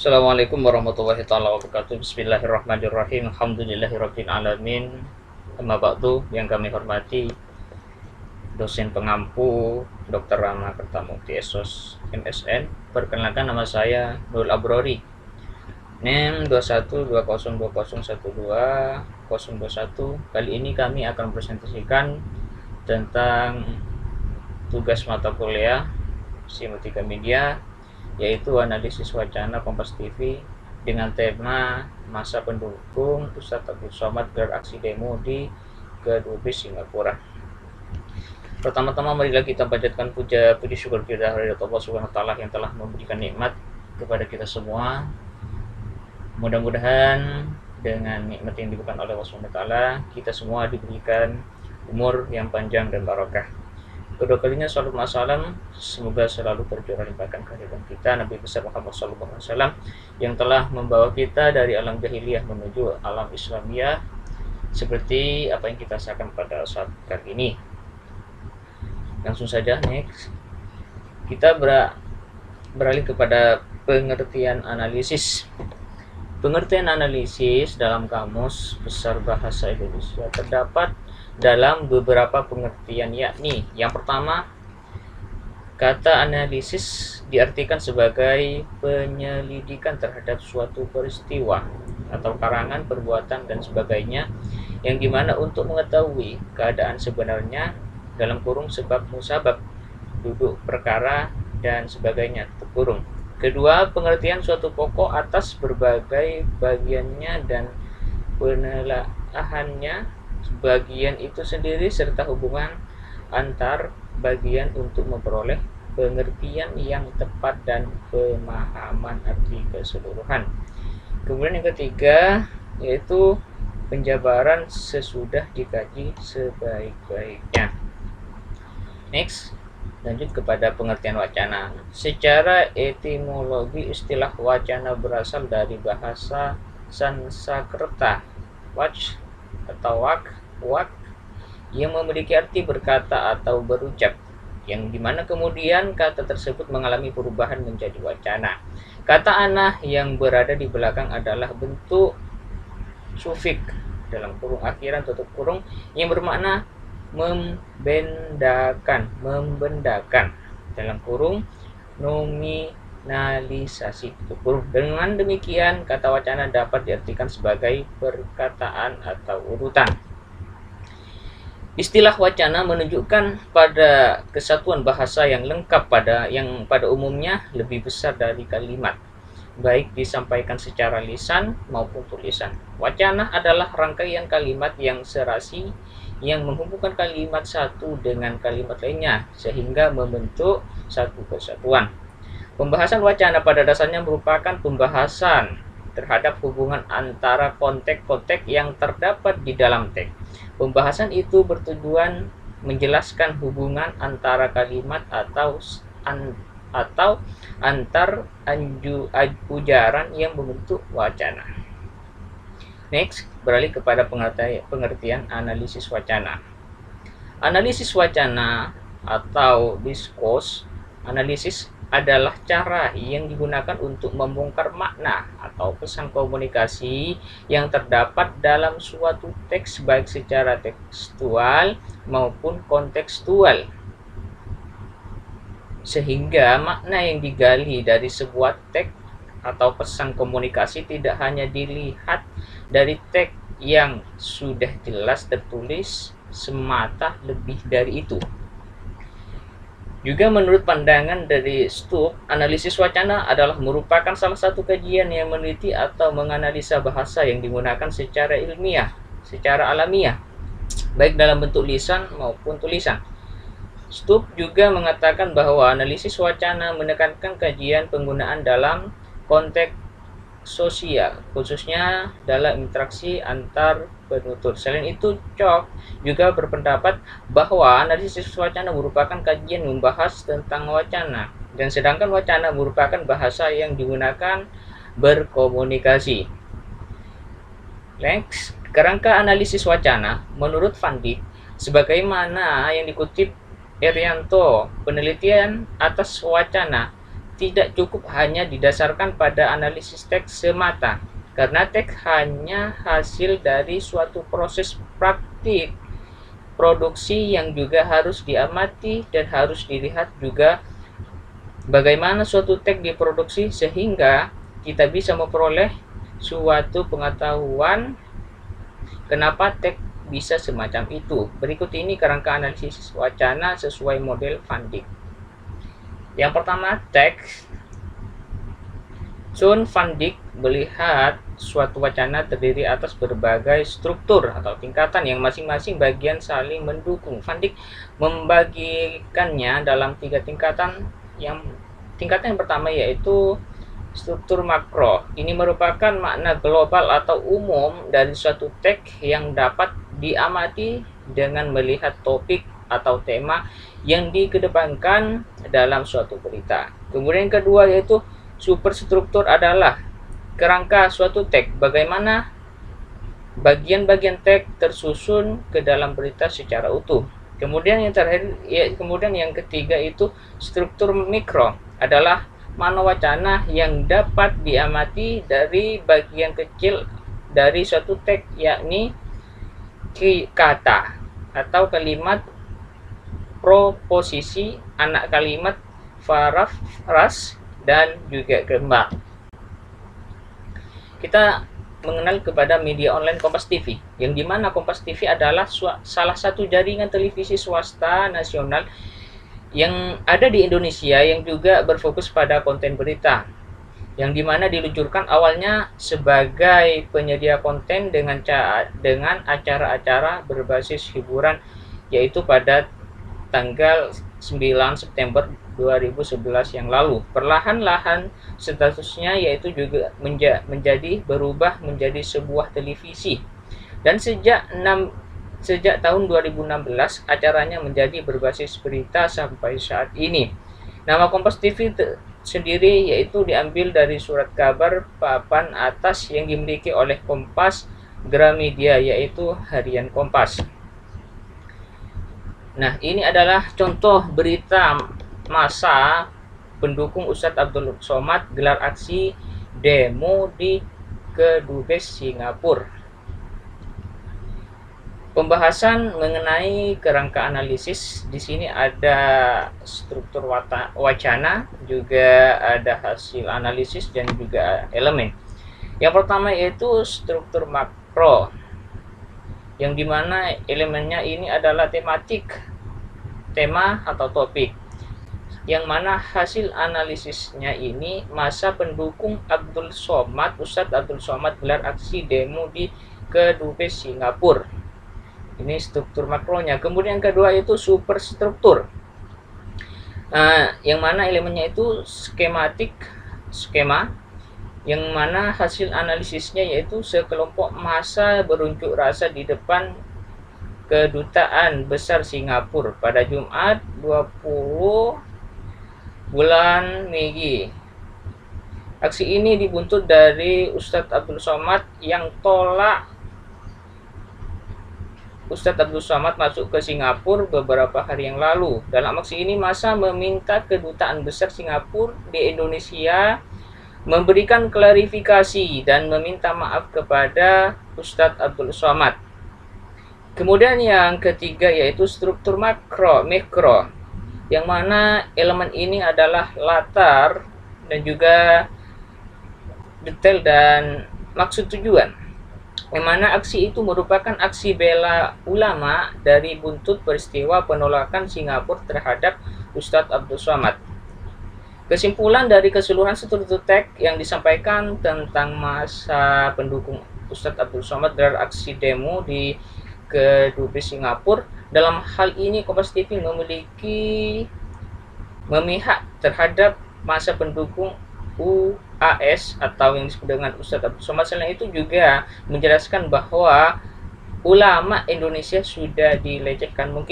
Assalamualaikum warahmatullahi taala wabarakatuh. Bismillahirrahmanirrahim. Alhamdulillahirabbil alamin. Amma ba'du, yang kami hormati dosen pengampu Dr. Rama Kertamukti SOS MSN. Perkenalkan, nama saya Nurul Abrori. NIM 21202012 Kali ini kami akan presentasikan tentang tugas mata kuliah Simultika Media, yaitu analisis wacana Kompas TV dengan tema masa pendukung Ustadz Abdul Somad gelar aksi demo di G12 Singapura. Pertama-tama marilah kita panjatkan puja puji syukur kita kepada Allah Subhanahu wa taala yang telah memberikan nikmat kepada kita semua. Mudah-mudahan dengan nikmat yang diberikan oleh Allah Subhanahu wa taala, kita semua diberikan umur yang panjang dan barokah. Kedua kalinya salam salam semoga selalu tercurah limpahkan kehadiran kita Nabi besar Muhammad SAW yang telah membawa kita dari alam jahiliyah menuju alam Islamiyah, seperti apa yang kita rasakan pada saat kali ini. Langsung saja, next kita beralih kepada pengertian analisis. Pengertian analisis dalam Kamus Besar Bahasa Indonesia terdapat dalam beberapa pengertian, yakni yang pertama, kata analisis diartikan sebagai penyelidikan terhadap suatu peristiwa atau karangan, perbuatan, dan sebagainya, yang dimana untuk mengetahui keadaan sebenarnya dalam kurung sebab musabab, duduk perkara, dan sebagainya terkurung. Kedua, pengertian suatu pokok atas berbagai bagiannya dan penelaahannya, bagian itu sendiri, serta hubungan antar bagian untuk memperoleh pengertian yang tepat dan pemahaman arti keseluruhan. Kemudian yang ketiga, yaitu penjabaran sesudah dikaji sebaik-baiknya. Next, lanjut kepada pengertian wacana. Secara etimologi, istilah wacana berasal dari bahasa Sanskerta wach atau wak yang memiliki arti berkata atau berucap, yang dimana kemudian kata tersebut mengalami perubahan menjadi wacana. Kata anah yang berada di belakang adalah bentuk sufik dalam kurung akhiran tutup kurung yang bermakna membendakan dalam kurung nominalisasi tutup kurung. Dengan demikian, kata wacana dapat diartikan sebagai perkataan atau urutan. Istilah wacana menunjukkan pada kesatuan bahasa yang lengkap yang pada umumnya lebih besar dari kalimat, baik disampaikan secara lisan maupun tulisan. Wacana adalah rangkaian kalimat yang serasi yang menghubungkan kalimat satu dengan kalimat lainnya sehingga membentuk satu kesatuan. Pembahasan wacana pada dasarnya merupakan pembahasan terhadap hubungan antara konteks-konteks yang terdapat di dalam teks. Pembahasan itu bertujuan menjelaskan hubungan antara kalimat atau antar ujaran yang membentuk wacana. Next, beralih kepada pengertian analisis wacana. Analisis wacana atau diskursus analisis adalah cara yang digunakan untuk membongkar makna atau pesan komunikasi yang terdapat dalam suatu teks, baik secara tekstual maupun kontekstual, sehingga makna yang digali dari sebuah teks atau pesan komunikasi tidak hanya dilihat dari teks yang sudah jelas tertulis semata, lebih dari itu. Juga menurut pandangan dari Stubb, analisis wacana adalah merupakan salah satu kajian yang meneliti atau menganalisa bahasa yang digunakan secara ilmiah, secara alamiah, baik dalam bentuk lisan maupun tulisan. Stubb juga mengatakan bahwa analisis wacana menekankan kajian penggunaan dalam konteks sosial, khususnya dalam interaksi antar penutur. Selain itu, Cox juga berpendapat bahwa analisis wacana merupakan kajian membahas tentang wacana, dan sedangkan wacana merupakan bahasa yang digunakan berkomunikasi. Next, kerangka analisis wacana menurut Van Dijk, sebagaimana yang dikutip Erianto, penelitian atas wacana tidak cukup hanya didasarkan pada analisis teks semata, karena teks hanya hasil dari suatu proses praktik produksi yang juga harus diamati dan harus dilihat juga bagaimana suatu teks diproduksi sehingga kita bisa memperoleh suatu pengetahuan kenapa teks bisa semacam itu. Berikut ini kerangka analisis wacana sesuai model Van Dijk. Yang pertama, teks. John Van Dijk melihat suatu wacana terdiri atas berbagai struktur atau tingkatan yang masing-masing bagian saling mendukung. Van Dijk membagikannya dalam 3 tingkatan. Tingkatan yang pertama yaitu struktur makro. Ini merupakan makna global atau umum dari suatu teks yang dapat diamati dengan melihat topik atau tema yang dikedepankan dalam suatu berita. Kemudian yang kedua yaitu superstruktur adalah kerangka suatu teks, bagaimana bagian-bagian teks tersusun ke dalam berita secara utuh. Kemudian yang ketiga itu struktur mikro adalah makna wacana yang dapat diamati dari bagian kecil dari suatu teks, yakni kata atau kalimat, proposisi, anak kalimat, parafras, dan juga gambar. Kita mengenal kepada media online Kompas TV, yang dimana Kompas TV adalah salah satu jaringan televisi swasta nasional yang ada di Indonesia yang juga berfokus pada konten berita, yang dimana diluncurkan awalnya sebagai penyedia konten dengan acara-acara berbasis hiburan, yaitu pada tanggal 9 September 2011 yang lalu. Perlahan-lahan statusnya yaitu juga berubah menjadi sebuah televisi. Dan sejak tahun 2016 acaranya menjadi berbasis berita sampai saat ini. Nama Kompas TV sendiri yaitu diambil dari surat kabar papan atas yang dimiliki oleh Kompas Gramedia, yaitu Harian Kompas. Nah, ini adalah contoh berita massa pendukung Ustadz Abdul Somad gelar aksi demo di Kedubes Singapura. Pembahasan mengenai kerangka analisis, di sini ada struktur wacana, juga ada hasil analisis dan juga elemen. Yang pertama yaitu struktur makro, yang dimana elemennya ini adalah tema atau topik, yang mana hasil analisisnya ini masa pendukung Ustadz Abdul Somad gelar aksi demo di Kedubes Singapura. Ini struktur makronya. Kemudian yang kedua itu superstruktur, yang mana elemennya itu skema, yang mana hasil analisisnya yaitu sekelompok massa berunjuk rasa di depan Kedutaan Besar Singapura pada Jumat 20 bulan Mei. Aksi ini dibuntut dari Ustadz Abdul Somad yang tolak Ustadz Abdul Somad masuk ke Singapura beberapa hari yang lalu. Dalam aksi ini massa meminta Kedutaan Besar Singapura di Indonesia memberikan klarifikasi dan meminta maaf kepada Ustadz Abdul Somad. Kemudian yang ketiga yaitu struktur mikro, yang mana elemen ini adalah latar dan juga detail dan maksud tujuan, yang mana aksi itu merupakan aksi bela ulama dari buntut peristiwa penolakan Singapura terhadap Ustadz Abdul Somad. Kesimpulan dari keseluruhan struktur teks yang disampaikan tentang masa pendukung Ustadz Abdul Somad dalam aksi demo di Kedubes Singapura, dalam hal ini Kompas TV memihak terhadap masa pendukung UAS atau yang disebut dengan Ustadz Abdul Somad. Selain itu juga menjelaskan bahwa ulama Indonesia sudah dilecehkan. Mungkin